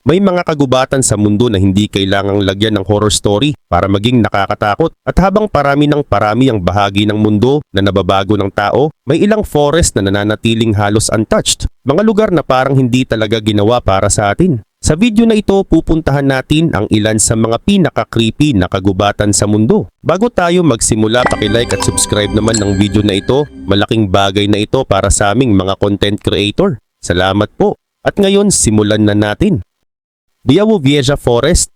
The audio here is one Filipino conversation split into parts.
May mga kagubatan sa mundo na hindi kailangang lagyan ng horror story para maging nakakatakot. At habang parami ang bahagi ng mundo na nababago ng tao, may ilang forest na nananatiling halos untouched. Mga lugar na parang hindi talaga ginawa para sa atin. Sa video na ito, pupuntahan natin ang ilan sa mga pinaka-creepy na kagubatan sa mundo. Bago tayo magsimula, paki-like at subscribe naman ng video na ito. Malaking bagay na ito para sa aming mga content creator. Salamat po. At ngayon, simulan na natin. Białowieża Forest.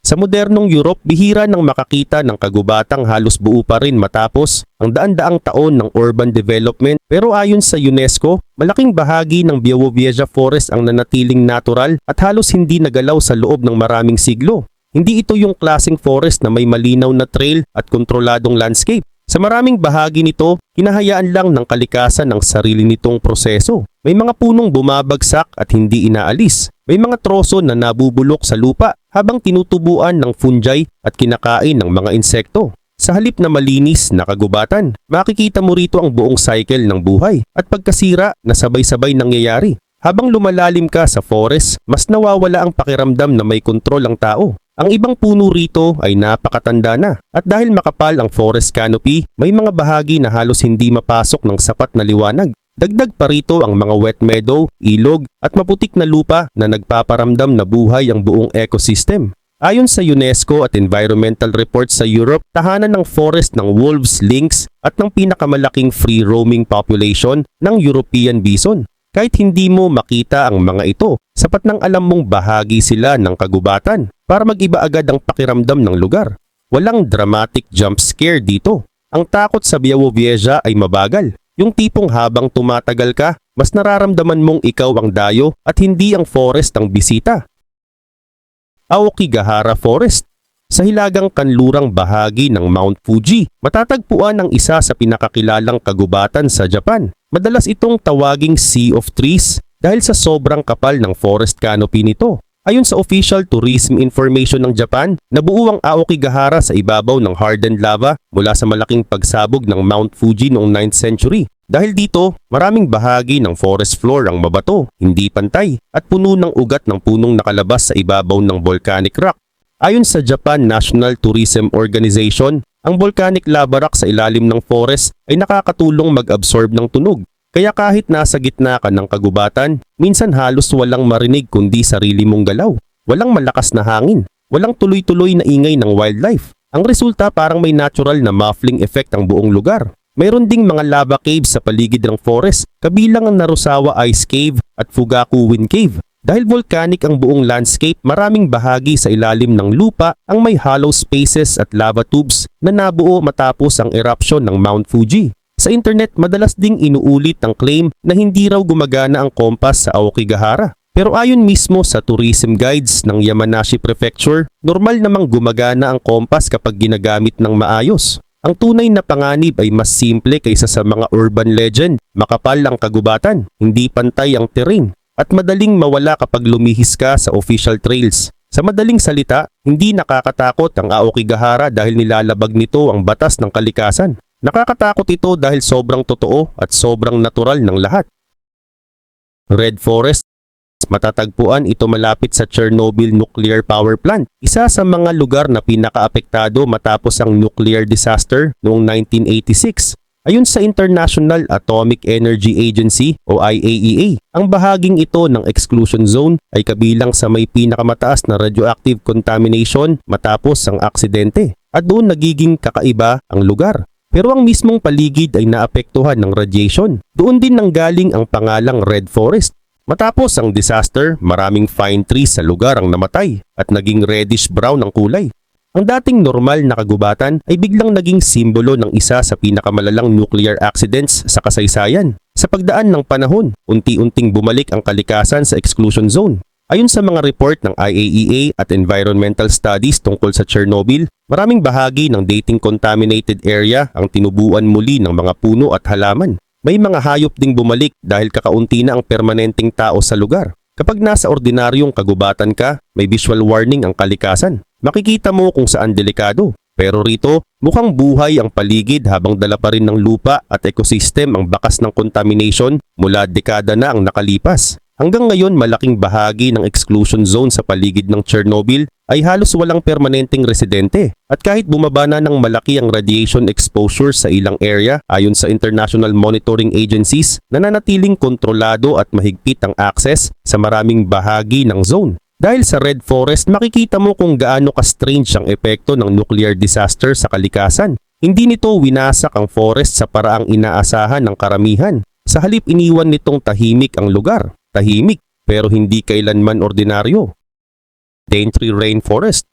Sa modernong Europe, bihira nang makakita ng kagubatang halos buo pa rin matapos ang daan-daang taon ng urban development. Pero ayon sa UNESCO, malaking bahagi ng Białowieża Forest ang nanatiling natural at halos hindi nagalaw sa loob ng maraming siglo. Hindi ito yung klaseng forest na may malinaw na trail at kontroladong landscape. Sa maraming bahagi nito, hinahayaan lang ng kalikasan ang sarili nitong proseso. May mga punong bumabagsak at hindi inaalis. May mga troso na nabubulok sa lupa habang tinutubuan ng fungi at kinakain ng mga insekto. Sa halip na malinis na kagubatan, makikita mo rito ang buong cycle ng buhay at pagkasira na sabay-sabay nangyayari. Habang lumalalim ka sa forest, mas nawawala ang pakiramdam na may kontrol ang tao. Ang ibang puno rito ay napakatanda na at dahil makapal ang forest canopy, may mga bahagi na halos hindi mapasok ng sapat na liwanag. Dagdag pa rito ang mga wet meadow, ilog at maputik na lupa na nagpaparamdam na buhay ang buong ecosystem. Ayon sa UNESCO at environmental reports sa Europe, tahanan ng forest ng wolves, lynx at ng pinakamalaking free-roaming population ng European bison. Kahit hindi mo makita ang mga ito, sapat nang alam mong bahagi sila ng kagubatan para mag-iba agad ang pakiramdam ng lugar. Walang dramatic jump scare dito. Ang takot sa Białowieża ay mabagal. Yung tipong habang tumatagal ka, mas nararamdaman mong ikaw ang dayo at hindi ang forest ang bisita. Aokigahara Forest. Sa hilagang kanlurang bahagi ng Mount Fuji, matatagpuan ang isa sa pinakakilalang kagubatan sa Japan. Madalas itong tawaging Sea of Trees dahil sa sobrang kapal ng forest canopy nito. Ayon sa official tourism information ng Japan, nabuo ang Aokigahara sa ibabaw ng hardened lava mula sa malaking pagsabog ng Mount Fuji noong 9th century. Dahil dito, maraming bahagi ng forest floor ang mabato, hindi pantay, at puno ng ugat ng punong nakalabas sa ibabaw ng volcanic rock. Ayon sa Japan National Tourism Organization, ang volcanic lava rock sa ilalim ng forest ay nakakatulong mag-absorb ng tunog. Kaya kahit nasa gitna ka ng kagubatan, minsan halos walang marinig kundi sarili mong galaw. Walang malakas na hangin, walang tuloy-tuloy na ingay ng wildlife. Ang resulta parang may natural na muffling effect ang buong lugar. Mayroon ding mga lava caves sa paligid ng forest, kabilang ang Narusawa Ice Cave at Fugaku Wind Cave. Dahil volcanic ang buong landscape, maraming bahagi sa ilalim ng lupa ang may hollow spaces at lava tubes na nabuo matapos ang eruption ng Mount Fuji. Sa internet, madalas ding inuulit ang claim na hindi raw gumagana ang kompas sa Aokigahara. Pero ayon mismo sa tourism guides ng Yamanashi Prefecture, normal namang gumagana ang kompas kapag ginagamit ng maayos. Ang tunay na panganib ay mas simple kaysa sa mga urban legend. Makapal ang kagubatan, hindi pantay ang terrain, at madaling mawala kapag lumihis ka sa official trails. Sa madaling salita, hindi nakakatakot ang Aokigahara dahil nilalabag nito ang batas ng kalikasan. Nakakatakot ito dahil sobrang totoo at sobrang natural ng lahat. Red Forest. Matatagpuan ito malapit sa Chernobyl Nuclear Power Plant, isa sa mga lugar na pinakaapektado matapos ang nuclear disaster noong 1986. Ayon sa International Atomic Energy Agency o IAEA, ang bahaging ito ng exclusion zone ay kabilang sa may pinakamataas na radioactive contamination matapos ang aksidente at doon nagiging kakaiba ang lugar. Pero ang mismong paligid ay naapektuhan ng radiation. Doon din nanggaling ang pangalang Red Forest. Matapos ang disaster, maraming fine trees sa lugar ang namatay at naging reddish-brown ang kulay. Ang dating normal na kagubatan ay biglang naging simbolo ng isa sa pinakamalalang nuclear accidents sa kasaysayan. Sa pagdaan ng panahon, unti-unting bumalik ang kalikasan sa exclusion zone. Ayon sa mga report ng IAEA at environmental studies tungkol sa Chernobyl, maraming bahagi ng dating contaminated area ang tinubuan muli ng mga puno at halaman. May mga hayop ding bumalik dahil kakaunti na ang permanenteng tao sa lugar. Kapag nasa ordinaryong kagubatan ka, may visual warning ang kalikasan. Makikita mo kung saan delikado. Pero rito, mukhang buhay ang paligid habang dala pa rin ng lupa at ecosystem ang bakas ng contamination mula dekada na ang nakalipas. Hanggang ngayon malaking bahagi ng exclusion zone sa paligid ng Chernobyl ay halos walang permanenteng residente at kahit bumaba na ng malaki ang radiation exposure sa ilang area ayon sa international monitoring agencies, nananatiling kontrolado at mahigpit ang access sa maraming bahagi ng zone. Dahil sa Red Forest makikita mo kung gaano ka-strange ang epekto ng nuclear disaster sa kalikasan. Hindi nito winasak ang forest sa paraang inaasahan ng karamihan. Sa halip iniwan nitong tahimik ang lugar. Tahimik pero hindi kailanman ordinaryo. Daintree Rainforest.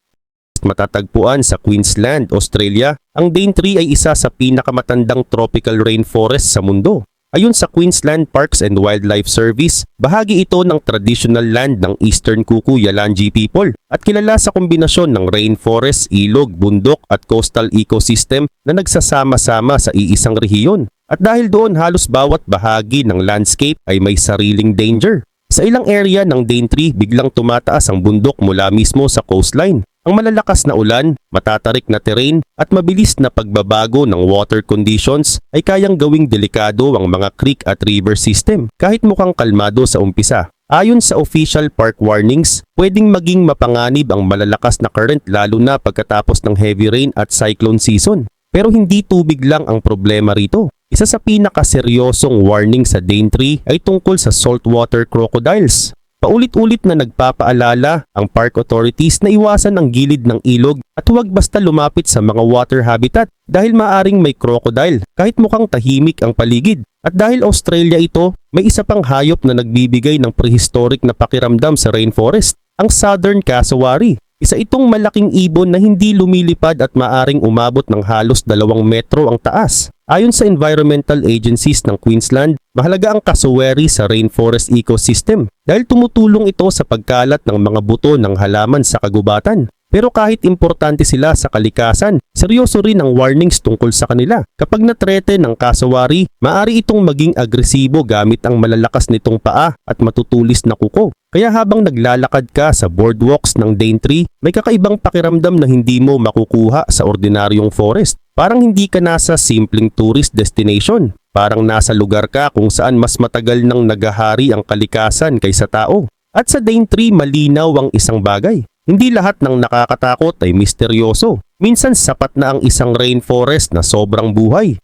Matatagpuan sa Queensland, Australia, ang Daintree ay isa sa pinakamatandang tropical rainforest sa mundo. Ayon sa Queensland Parks and Wildlife Service, bahagi ito ng traditional land ng Eastern Kuku Yalanji people at kilala sa kombinasyon ng rainforest, ilog, bundok at coastal ecosystem na nagsasama-sama sa iisang rehiyon. At dahil doon halos bawat bahagi ng landscape ay may sariling danger. Sa ilang area ng Daintree biglang tumataas ang bundok mula mismo sa coastline. Ang malalakas na ulan, matatarik na terrain at mabilis na pagbabago ng water conditions ay kayang gawing delikado ang mga creek at river system kahit mukhang kalmado sa umpisa. Ayon sa official park warnings, pwedeng maging mapanganib ang malalakas na current lalo na pagkatapos ng heavy rain at cyclone season. Pero hindi tubig lang ang problema rito. Isa sa pinakaseryosong warning sa Daintree ay tungkol sa saltwater crocodiles. Paulit-ulit na nagpapaalala ang park authorities na iwasan ang gilid ng ilog at huwag basta lumapit sa mga water habitat dahil maaring may crocodile kahit mukhang tahimik ang paligid. At dahil Australia ito, may isa pang hayop na nagbibigay ng prehistoric na pakiramdam sa rainforest, ang Southern Cassowary. Isa itong malaking ibon na hindi lumilipad at maaring umabot ng halos 2 metro ang taas. Ayon sa environmental agencies ng Queensland, mahalaga ang cassowary sa rainforest ecosystem dahil tumutulong ito sa pagkalat ng mga buto ng halaman sa kagubatan. Pero kahit importante sila sa kalikasan, seryoso rin ang warnings tungkol sa kanila. Kapag natrete ng cassowary, maaari itong maging agresibo gamit ang malalakas nitong paa at matutulis na kuko. Kaya habang naglalakad ka sa boardwalks ng Daintree, may kakaibang pakiramdam na hindi mo makukuha sa ordinaryong forest. Parang hindi ka nasa simpleng tourist destination. Parang nasa lugar ka kung saan mas matagal nang nagahari ang kalikasan kaysa tao. At sa Daintree malinaw ang isang bagay. Hindi lahat ng nakakatakot ay misteryoso. Minsan sapat na ang isang rainforest na sobrang buhay.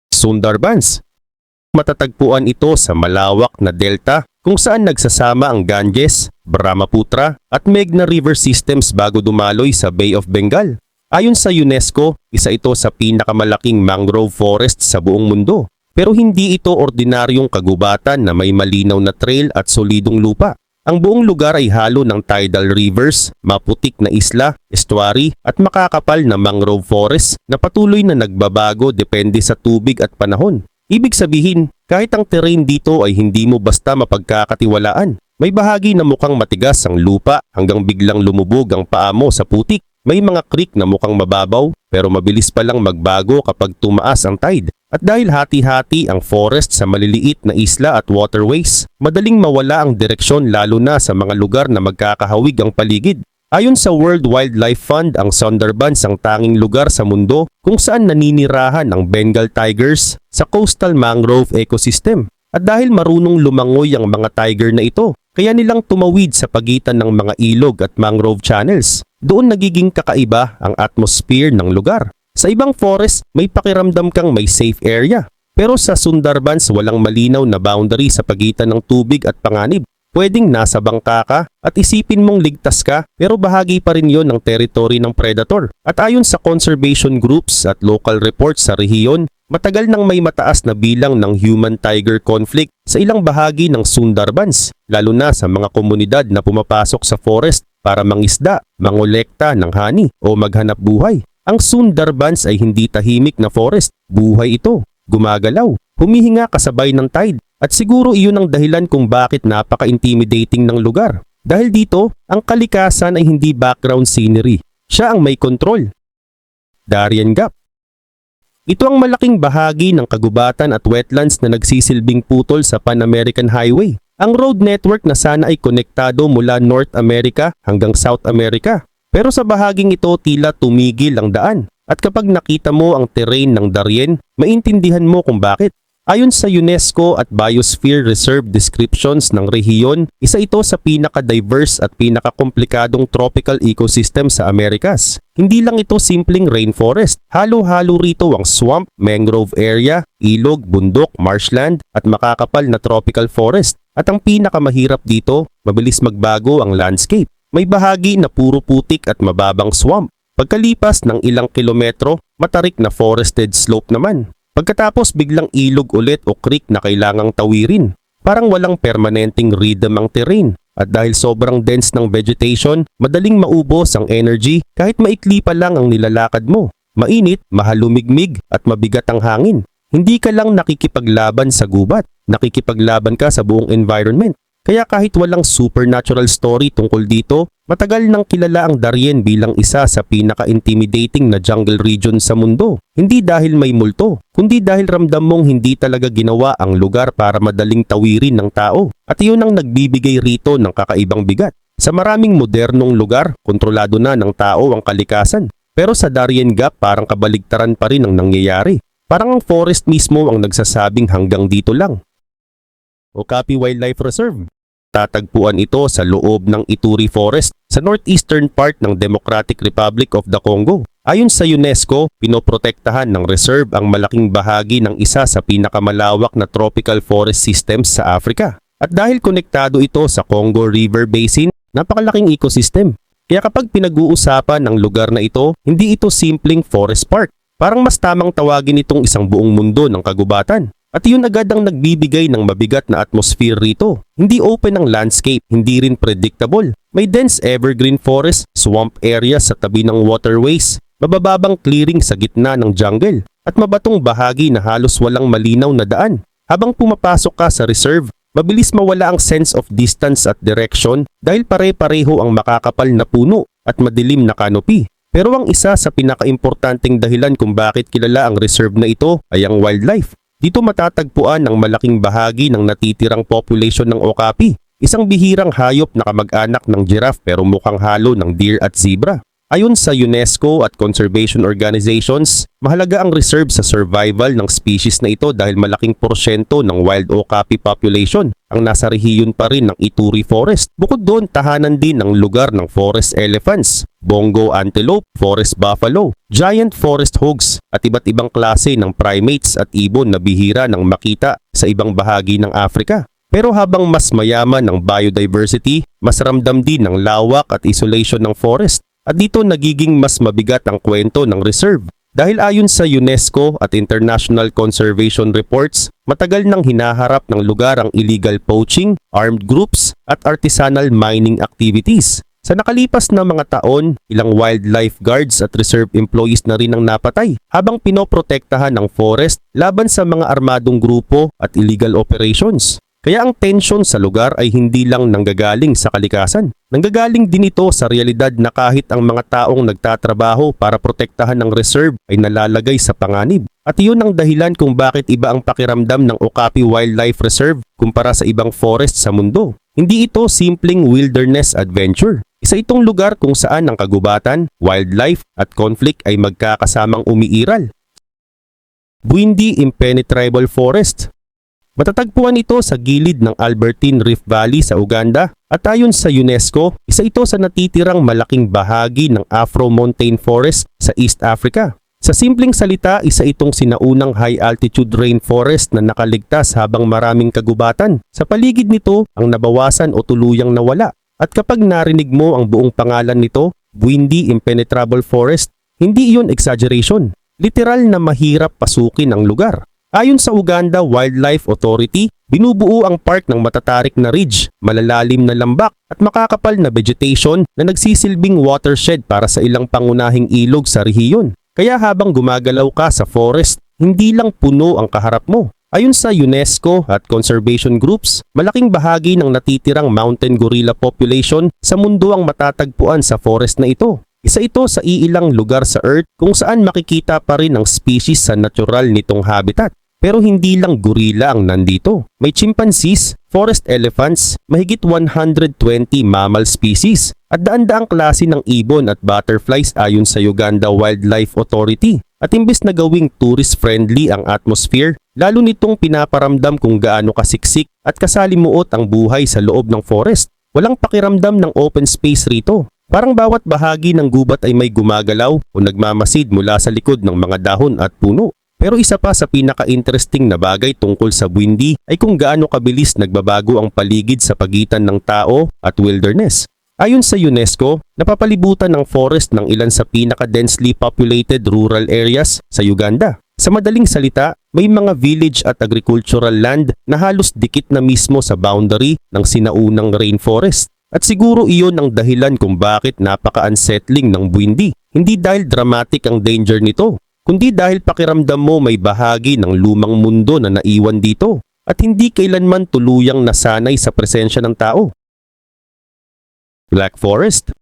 Sundarbans. Matatagpuan ito sa malawak na delta kung saan nagsasama ang Ganges, Brahmaputra at Meghna River systems bago dumaloy sa Bay of Bengal. Ayon sa UNESCO, isa ito sa pinakamalaking mangrove forest sa buong mundo. Pero hindi ito ordinaryong kagubatan na may malinaw na trail at solidong lupa. Ang buong lugar ay halo ng tidal rivers, maputik na isla, estuary at makakapal na mangrove forest na patuloy na nagbabago depende sa tubig at panahon. Ibig sabihin, kahit ang terrain dito ay hindi mo basta mapagkakatiwalaan. May bahagi na mukhang matigas ang lupa hanggang biglang lumubog ang paa mo sa putik. May mga creek na mukhang mababaw pero mabilis palang magbago kapag tumaas ang tide. At dahil hati-hati ang forest sa maliliit na isla at waterways, madaling mawala ang direksyon lalo na sa mga lugar na magkakahawig ang paligid. Ayon sa World Wildlife Fund, ang Sundarbans ang tanging lugar sa mundo kung saan naninirahan ang Bengal tigers sa coastal mangrove ecosystem. At dahil marunong lumangoy ang mga tiger na ito, kaya nilang tumawid sa pagitan ng mga ilog at mangrove channels. Doon nagiging kakaiba ang atmosphere ng lugar. Sa ibang forest, may pakiramdam kang may safe area. Pero sa Sundarbans, walang malinaw na boundary sa pagitan ng tubig at panganib. Pwedeng nasa bangka ka at isipin mong ligtas ka pero bahagi pa rin yon ng territory ng predator. At ayon sa conservation groups at local reports sa rehiyon, matagal nang may mataas na bilang ng human-tiger conflict sa ilang bahagi ng Sundarbans, lalo na sa mga komunidad na pumapasok sa forest para mangisda, mangolekta ng honey o maghanap buhay. Ang Sundarbans ay hindi tahimik na forest. Buhay ito. Gumagalaw. Humihinga kasabay ng tide. At siguro iyon ang dahilan kung bakit napaka-intimidating ng lugar. Dahil dito, ang kalikasan ay hindi background scenery. Siya ang may kontrol. Darien Gap. Ito ang malaking bahagi ng kagubatan at wetlands na nagsisilbing putol sa Pan-American Highway. Ang road network na sana ay konektado mula North America hanggang South America. Pero sa bahaging ito tila tumigil ang daan. At kapag nakita mo ang terrain ng Darien, maintindihan mo kung bakit. Ayon sa UNESCO at Biosphere Reserve descriptions ng rehiyon, isa ito sa pinaka-diverse at pinaka-komplikadong tropical ecosystem sa Amerikas. Hindi lang ito simpleng rainforest, halo-halo rito ang swamp, mangrove area, ilog, bundok, marshland at makakapal na tropical forest. At ang pinakamahirap dito, mabilis magbago ang landscape. May bahagi na puro putik at mababang swamp. Pagkalipas ng ilang kilometro, matarik na forested slope naman. Pagkatapos biglang ilog ulit o creek na kailangang tawirin. Parang walang permanenteng rhythm ang terrain. At dahil sobrang dense ng vegetation, madaling maubos ang energy kahit maikli pa lang ang nilalakad mo. Mainit, mahalumigmig at mabigat ang hangin. Hindi ka lang nakikipaglaban sa gubat, nakikipaglaban ka sa buong environment. Kaya kahit walang supernatural story tungkol dito, matagal nang kilala ang Darien bilang isa sa pinaka-intimidating na jungle region sa mundo. Hindi dahil may multo, kundi dahil ramdam mong hindi talaga ginawa ang lugar para madaling tawirin ng tao. At iyon ang nagbibigay rito ng kakaibang bigat. Sa maraming modernong lugar, kontrolado na ng tao ang kalikasan. Pero sa Darien Gap parang kabaligtaran pa rin ang nangyayari. Parang ang forest mismo ang nagsasabing hanggang dito lang. Okapi Wildlife Reserve. Tatagpuan ito sa loob ng Ituri Forest sa northeastern part ng Democratic Republic of the Congo. Ayon sa UNESCO, pinoprotektahan ng reserve ang malaking bahagi ng isa sa pinakamalawak na tropical forest systems sa Africa. At dahil konektado ito sa Congo River Basin, napakalaking ecosystem. Kaya kapag pinag-uusapan ng lugar na ito, hindi ito simpleng forest park. Parang mas tamang tawagin itong isang buong mundo ng kagubatan. At iyon agad ang nagbibigay ng mabigat na atmosphere rito. Hindi open ang landscape, hindi rin predictable. May dense evergreen forest, swamp area sa tabi ng waterways, mabababang clearing sa gitna ng jungle, at mabatong bahagi na halos walang malinaw na daan. Habang pumapasok ka sa reserve, mabilis mawala ang sense of distance at direction dahil pare-pareho ang makakapal na puno at madilim na canopy. Pero ang isa sa pinakaimportanteng dahilan kung bakit kilala ang reserve na ito ay ang wildlife. Dito matatagpuan ang malaking bahagi ng natitirang population ng okapi, isang bihirang hayop na kamag-anak ng giraffe pero mukhang halo ng deer at zebra. Ayon sa UNESCO at conservation organizations, mahalaga ang reserve sa survival ng species na ito dahil malaking porsyento ng wild okapi population ang nasa rehiyon pa rin ng Ituri Forest. Bukod doon, tahanan din ang lugar ng forest elephants, bongo antelope, forest buffalo, giant forest hogs at iba't ibang klase ng primates at ibon na bihira nang makita sa ibang bahagi ng Africa. Pero habang mas mayaman ang biodiversity, mas ramdam din ang lawak at isolation ng forest. At dito nagiging mas mabigat ang kwento ng reserve. Dahil ayon sa UNESCO at international conservation reports, matagal nang hinaharap ng lugar ang illegal poaching, armed groups at artisanal mining activities. Sa nakalipas na mga taon, ilang wildlife guards at reserve employees na rin ang napatay habang pinoprotektahan ng forest laban sa mga armadong grupo at illegal operations. Kaya ang tensyon sa lugar ay hindi lang nanggagaling sa kalikasan. Nanggagaling din ito sa realidad na kahit ang mga taong nagtatrabaho para protektahan ng reserve ay nalalagay sa panganib. At iyon ang dahilan kung bakit iba ang pakiramdam ng Okapi Wildlife Reserve kumpara sa ibang forest sa mundo. Hindi ito simpleng wilderness adventure. Isa itong lugar kung saan ang kagubatan, wildlife at conflict ay magkakasamang umiiral. Bwindi Impenetrable Forest. Matatagpuan ito sa gilid ng Albertine Rift Valley sa Uganda at ayon sa UNESCO, isa ito sa natitirang malaking bahagi ng Afro-Montane Forest sa East Africa. Sa simpleng salita, isa itong sinaunang high-altitude rainforest na nakaligtas habang maraming kagubatan. Sa paligid nito, ang nabawasan o tuluyang nawala. At kapag narinig mo ang buong pangalan nito, Bwindi Impenetrable Forest, hindi iyon exaggeration. Literal na mahirap pasukin ang lugar. Ayon sa Uganda Wildlife Authority, binubuo ang park ng matatarik na ridge, malalalim na lambak at makakapal na vegetation na nagsisilbing watershed para sa ilang pangunahing ilog sa rehiyon. Kaya habang gumagalaw ka sa forest, hindi lang puno ang kaharap mo. Ayon sa UNESCO at conservation groups, malaking bahagi ng natitirang mountain gorilla population sa mundo ang matatagpuan sa forest na ito. Isa ito sa iilang lugar sa Earth kung saan makikita pa rin ang species sa natural nitong habitat. Pero hindi lang gorilla ang nandito. May chimpanzees, forest elephants, mahigit 120 mammal species, at daan-daang klase ng ibon at butterflies ayon sa Uganda Wildlife Authority. At imbes na gawing tourist-friendly ang atmosphere, lalo nitong pinaparamdam kung gaano kasiksik at kasalimuot ang buhay sa loob ng forest. Walang pakiramdam ng open space rito. Parang bawat bahagi ng gubat ay may gumagalaw o nagmamasid mula sa likod ng mga dahon at puno. Pero isa pa sa pinaka-interesting na bagay tungkol sa Buindi ay kung gaano kabilis nagbabago ang paligid sa pagitan ng tao at wilderness. Ayon sa UNESCO, napapalibutan ng forest ng ilan sa pinaka-densely populated rural areas sa Uganda. Sa madaling salita, may mga village at agricultural land na halos dikit na mismo sa boundary ng sinaunang rainforest. At siguro iyon ang dahilan kung bakit napaka-unsettling ng Buindi. Hindi dahil dramatic ang danger nito, kundi dahil pakiramdam mo may bahagi ng lumang mundo na naiwan dito at hindi kailanman tuluyang nasanay sa presensya ng tao. Black Forest.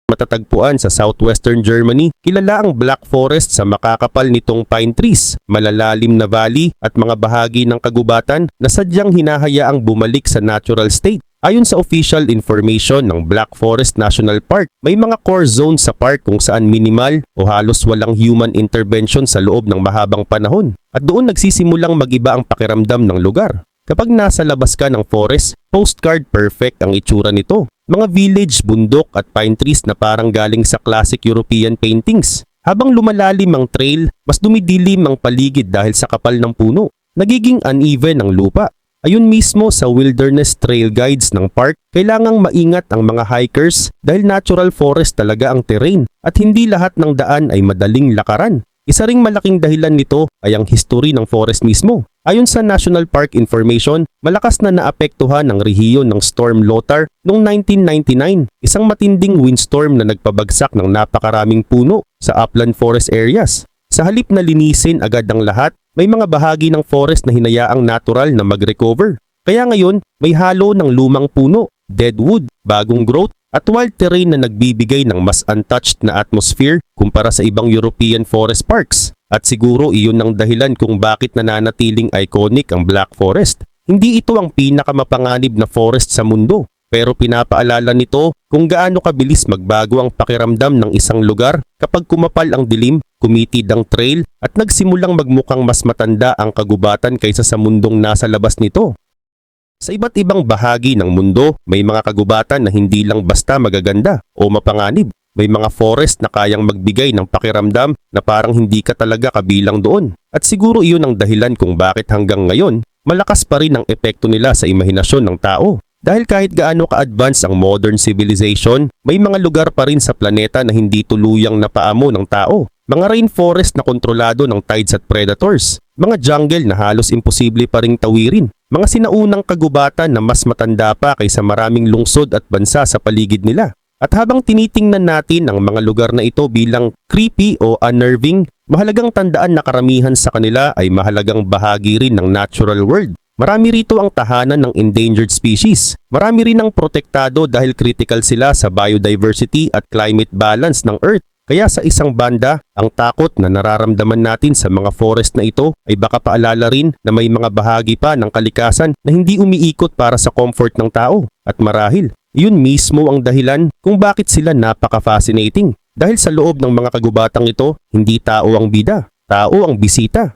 Matatagpuan sa southwestern Germany, kilala ang Black Forest sa makakapal nitong pine trees, malalalim na valley at mga bahagi ng kagubatan na sadyang hinahayaang bumalik sa natural state. Ayon sa official information ng Black Forest National Park, may mga core zones sa park kung saan minimal o halos walang human intervention sa loob ng mahabang panahon. At doon nagsisimulang mag-iba ang pakiramdam ng lugar. Kapag nasa labas ka ng forest, postcard perfect ang itsura nito. Mga village, bundok at pine trees na parang galing sa classic European paintings. Habang lumalalim ang trail, mas dumidilim ang paligid dahil sa kapal ng puno. Nagiging uneven ang lupa. Ayun mismo sa wilderness trail guides ng park, kailangang maingat ang mga hikers dahil natural forest talaga ang terrain at hindi lahat ng daan ay madaling lakaran. Isa ring malaking dahilan nito ay ang history ng forest mismo. Ayon sa National Park Information, malakas na naapektuhan ang rehiyon ng Storm Lothar noong 1999, isang matinding windstorm na nagpabagsak ng napakaraming puno sa upland forest areas. Sa halip na linisin agad ang lahat, may mga bahagi ng forest na hinayaang natural na mag-recover. Kaya ngayon, may halo ng lumang puno, dead wood, bagong growth, at wild terrain na nagbibigay ng mas untouched na atmosphere kumpara sa ibang European forest parks. At siguro iyon ang dahilan kung bakit nananatiling iconic ang Black Forest. Hindi ito ang pinakamapanganib na forest sa mundo, pero pinapaalala nito kung gaano kabilis magbago ang pakiramdam ng isang lugar kapag kumapal ang dilim, kumitid ang trail at nagsimulang magmukhang mas matanda ang kagubatan kaysa sa mundong nasa labas nito. Sa iba't ibang bahagi ng mundo, may mga kagubatan na hindi lang basta magaganda o mapanganib. May mga forest na kayang magbigay ng pakiramdam na parang hindi ka talaga kabilang doon. At siguro iyon ang dahilan kung bakit hanggang ngayon, malakas pa rin ang epekto nila sa imahinasyon ng tao. Dahil kahit gaano ka-advance ang modern civilization, may mga lugar pa rin sa planeta na hindi tuluyang napaamo ng tao. Mga rainforest na kontrolado ng tides at predators. Mga jungle na halos imposible pa ring tawirin. Mga sinaunang kagubatan na mas matanda pa kaysa maraming lungsod at bansa sa paligid nila. At habang tinitingnan natin ang mga lugar na ito bilang creepy o unnerving, mahalagang tandaan na karamihan sa kanila ay mahalagang bahagi rin ng natural world. Marami rito ang tahanan ng endangered species. Marami rin ang protektado dahil critical sila sa biodiversity at climate balance ng Earth. Kaya sa isang banda, ang takot na nararamdaman natin sa mga forest na ito ay baka paalala rin na may mga bahagi pa ng kalikasan na hindi umiikot para sa comfort ng tao. At marahil, iyon mismo ang dahilan kung bakit sila napaka-fascinating. Dahil sa loob ng mga kagubatang ito, hindi tao ang bida, tao ang bisita.